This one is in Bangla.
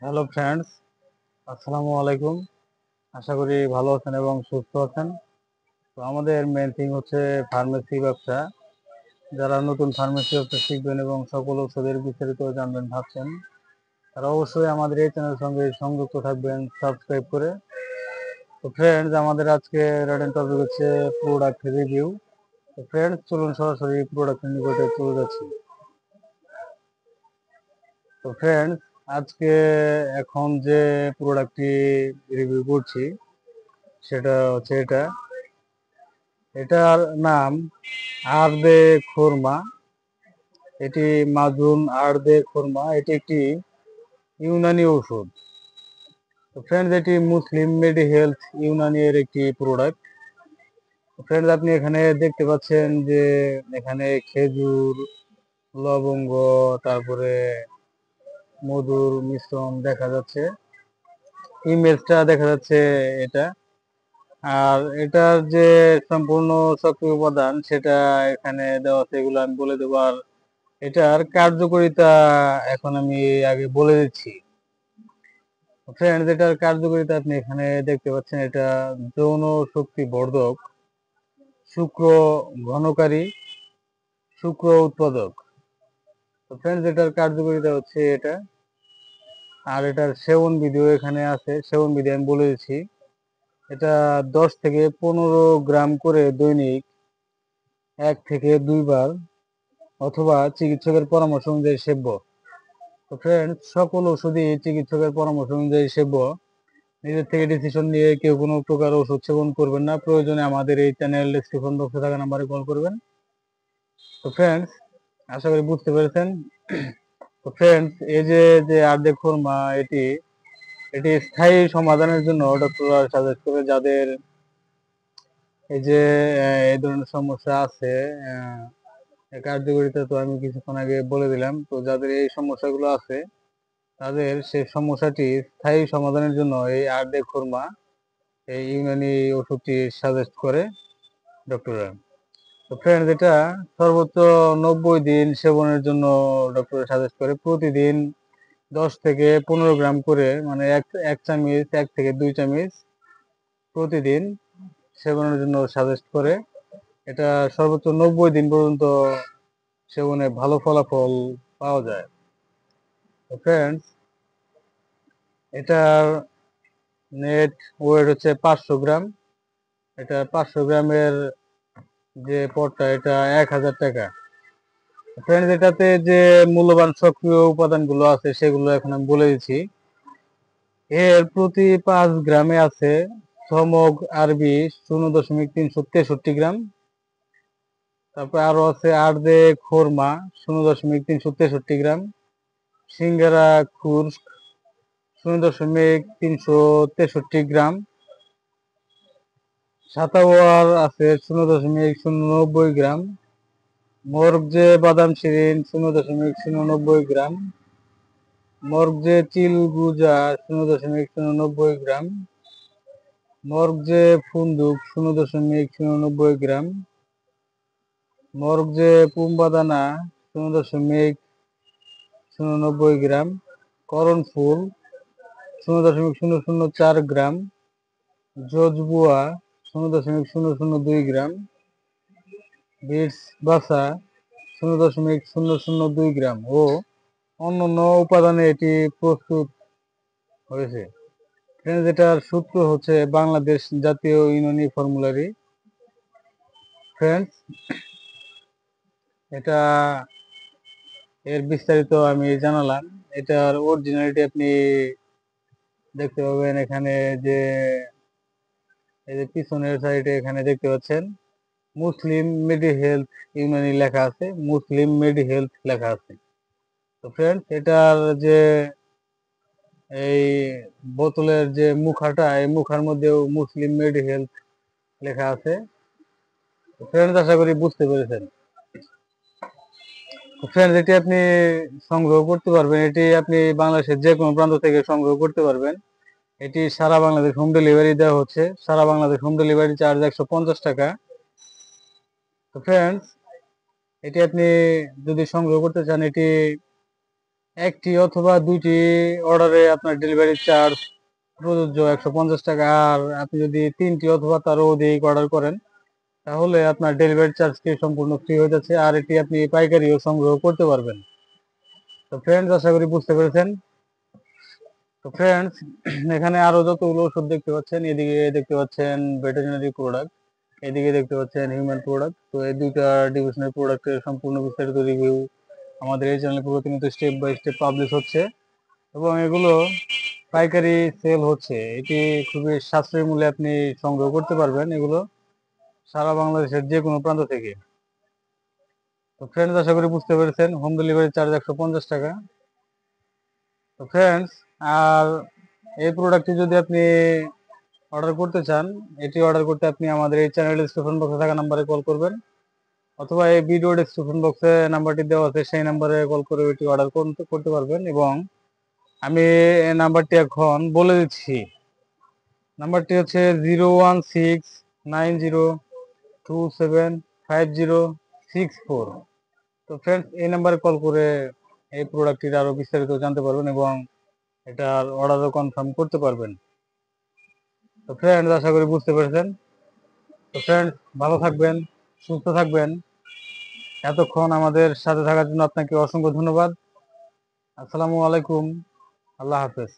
হ্যালো ফ্রেন্ডস, আসসালামু আলাইকুম। আশা করি ভালো আছেন এবং সুস্থ আছেন। তো আমাদের মেন থিং হচ্ছে ফার্মেসি ব্যবসা। যারা নতুন ফার্মেসি ব্যবসা শিখবেন এবং সকল ওষুধের বিস্তারিত জানবেন ভাবছেন, তারা অবশ্যই আমাদের এই চ্যানেলের সঙ্গে সংযুক্ত থাকবেন সাবস্ক্রাইব করে। তো ফ্রেন্ডস, আমাদের আজকে রেডেন টপিক হচ্ছে প্রোডাক্ট রিভিউ। তো ফ্রেন্ডস, চলুন সরাসরি প্রোডাক্টের নিকটে চলে যাচ্ছি। তো ফ্রেন্ডস, আজকে এখন যে প্রোডাক্টটি রিভিউ করছি সেটা হচ্ছে এটার নাম আর্দে খুরমা। এটি মাজুন আর্দে খুরমা। এটি একটি ইউনানি ওষুধ। তো ফ্রেন্ডস, এটি মুসলিম মেডি হেলথ ইউনানি এর একটি প্রোডাক্ট। ফ্রেন্ডস, আপনি এখানে দেখতে পাচ্ছেন যে এখানে খেজুর, লবঙ্গ, তারপরে মধুর মিশ্রণ দেখা যাচ্ছে। ইমেজটা দেখা যাচ্ছে এটা। আর এটার যে সম্পূর্ণ সক্রিয় উপাদান সেটা এখানে দেওয়া আছে, এগুলো আমি বলে দেবো। আর এটার কার্যকারিতা এখন আমি আগে বলে দিচ্ছি। ফ্রেন্ডস, এটার কার্যকারিতা আপনি এখানে দেখতে পাচ্ছেন। এটা যৌন শক্তি বর্ধক, শুক্র ঘনকারী, শুক্র উৎপাদক। তো ফ্রেন্ডস, এটার কার্যকারিতা হচ্ছে এটা। আর এটার সেবন বিধিও এখানে আছে, সেবন বিধি আমি বলে দিচ্ছি। এটা 10 থেকে 15 গ্রাম করে দৈনিক 1 থেকে 2 বার অথবা চিকিৎসকের পরামর্শ অনুযায়ী সেব্য। তো ফ্রেন্ডস, সকল ওষুধই চিকিৎসকের পরামর্শ অনুযায়ী সেব্য। নিজের থেকে ডিসিশন নিয়ে কেউ কোনো প্রকার ওষুধ সেবন করবেন না। প্রয়োজনে আমাদের এই চ্যানেল ডেসক্রিপশন বক্সে থাকা নাম্বারে কল করবেন। তো ফ্রেন্ডস, আশা করি বুঝতে পেরেছেন। তো ফ্রেন্ডস, এই যে যে আর্ধেক খুরমা, এটি এটি স্থায়ী সমাধানের জন্য ডক্টররা সাজেস্ট করে, যাদের এই যে এই ধরনের সমস্যা আছে। এর কার্যকারিতা তো আমি কিছুক্ষণ আগে বলে দিলাম। তো যাদের এই সমস্যাগুলো আছে তাদের সেই সমস্যাটি স্থায়ী সমাধানের জন্য এই আর্ধেক খুরমা, এই ইউনানি ওষুধটি সাজেস্ট করে ডক্টররা। তো ফ্রেন্ডস, এটা সর্বোচ্চ 90 দিন সেবনের জন্য ডক্টর সাজেস্ট করে। প্রতিদিন 10 থেকে 15 গ্রাম করে, মানে এক চামচ 1 থেকে 2 চামচ প্রতিদিন সেবনের জন্য সাজেস্ট করে। এটা সর্বোচ্চ 90 দিন পর্যন্ত সেবনে ভালো ফলাফল পাওয়া যায়। তো ফ্রেন্ডস, এটার নেট ওয়েট হচ্ছে 500 গ্রাম। এটা 500 গ্রামের যে পটটা, এটা 1000 টাকা। ফ্রেন্ডস, এটাতে যে মূল্যবান সক্রিয় উপাদানগুলো আছে সেগুলো এখন আমি বলে দিচ্ছি। এর প্রতি 5 গ্রামে আছে সমগ আরবি 0.363 গ্রাম। তারপর আরো আছে আর্দে খোরমা 0.363 গ্রাম, সিঙ্গারা খুরস্ক 0.363 গ্রাম, সাতাওয়ার আছে 0.090 গ্রাম, মরগজে বাদাম শিরিন 0.090 গ্রাম, মরগজে চিলগুজা 0.090 গ্রাম, মরগজে ফুন্দুক 0.090 গ্রাম, মরগজে পুম্বাদানা 0.090 গ্রাম, করণ ফুল 0.004 গ্রাম, জজবুয়া 0.002 গ্রাম, বিটস বাসা 0.002 গ্রাম ও অন্যান্য উপাদানে এটি প্রস্তুত হয়েছে। যেটার সূত্র হচ্ছে বাংলাদেশ জাতীয় ইউনানি ফর্মুলারি। ফ্রেন্ডস, এটা এর বিস্তারিত আমি জানালাম। এটার অরিজিনালিটি আপনি দেখতে পাবেন এখানে, যে এই যে পিছনের সাইডে এখানে দেখতে পাচ্ছেন মুসলিম মেডি হেলথ ইউনানি লেখা আছে, মুসলিম মেডি হেলথ লেখা আছে। তো ফ্রেন্ডস, এটার যে এই বোতলের যে মুখাটা, এই মুখার মধ্যেও মুসলিম মেডি হেলথ লেখা আছে। ফ্রেন্ডস, আশা করি বুঝতে পেরেছেন। ফ্রেন্ডস, এটি আপনি সংগ্রহ করতে পারবেন। এটি আপনি বাংলাদেশের যে কোনো প্রান্ত থেকে সংগ্রহ করতে পারবেন। এটি সারা বাংলাদেশ হোম ডেলিভারি দেওয়া হচ্ছে। সারা বাংলাদেশ হোম ডেলিভারি চার্জ 150 টাকা। তো ফ্রেন্ডস, এটি আপনি যদি সংগ্রহ করতে চান, এটি একটি অথবা দুইটি অর্ডারে আপনার ডেলিভারি চার্জ প্রযোজ্য 150 টাকা। আর আপনি যদি 3টি অথবা তারও অধিক অর্ডার করেন তাহলে আপনার ডেলিভারি চার্জটি সম্পূর্ণ ফ্রি হয়ে যাচ্ছে, আর এটি আপনি পাইকারিও সংগ্রহ করতে পারবেন। তো ফ্রেন্ডস, আশা করি বুঝতে পেরেছেন। তো ফ্রেন্ডস, এখানে আরো যতগুলো ওষুধ দেখতে পাচ্ছেন, এদিকে দেখতে পাচ্ছেন ভেটেরিনারি প্রোডাক্ট, এদিকে দেখতে পাচ্ছেন হিউম্যান প্রোডাক্ট। তো এই দুইটা ডিভিশনের প্রোডাক্টের সম্পূর্ণ বিস্তারিত রিভিউ আমাদের এই চ্যানেলে প্রতিনিয়ত স্টেপ বাই স্টেপ পাবলিশ হচ্ছে এবং এগুলো পাইকারি সেল হচ্ছে। এটি খুবই সাশ্রয়ী মূল্যে আপনি সংগ্রহ করতে পারবেন এগুলো সারা বাংলাদেশের যে কোনো প্রান্ত থেকে। তো ফ্রেন্ডস, আশা করি বুঝতে পেরেছেন। হোম ডেলিভারি চার্জ 150 টাকা। তো ফ্রেন্ডস, আর এই প্রোডাক্টটি যদি আপনি অর্ডার করতে চান, এটি অর্ডার করতে আপনি আমাদের এই চ্যানেল ডিসক্রিপশন বক্সে থাকা নাম্বারে কল করবেন, অথবা এই ভিডিও ডিসক্রিপশন বক্সে নাম্বারটি দেওয়া আছে সেই নাম্বারে কল করে এটি অর্ডার করতে পারবেন। এবং আমি এই নাম্বারটি এখন বলে দিচ্ছি। নাম্বারটি হচ্ছে 01690275064। তো ফ্রেন্ডস, এই নাম্বারে কল করে এই প্রোডাক্টটির আরো বিস্তারিত জানতে পারবেন এবং এটার অর্ডারও কনফার্ম করতে পারবেন। তো ফ্রেন্ডস, আশা করি বুঝতে পেরেছেন। তো ফ্রেন্ডস, ভালো থাকবেন, সুস্থ থাকবেন। এতক্ষণ আমাদের সাথে থাকার জন্য আপনাকে অসংখ্য ধন্যবাদ। আসসালামু আলাইকুম। আল্লাহ হাফেজ।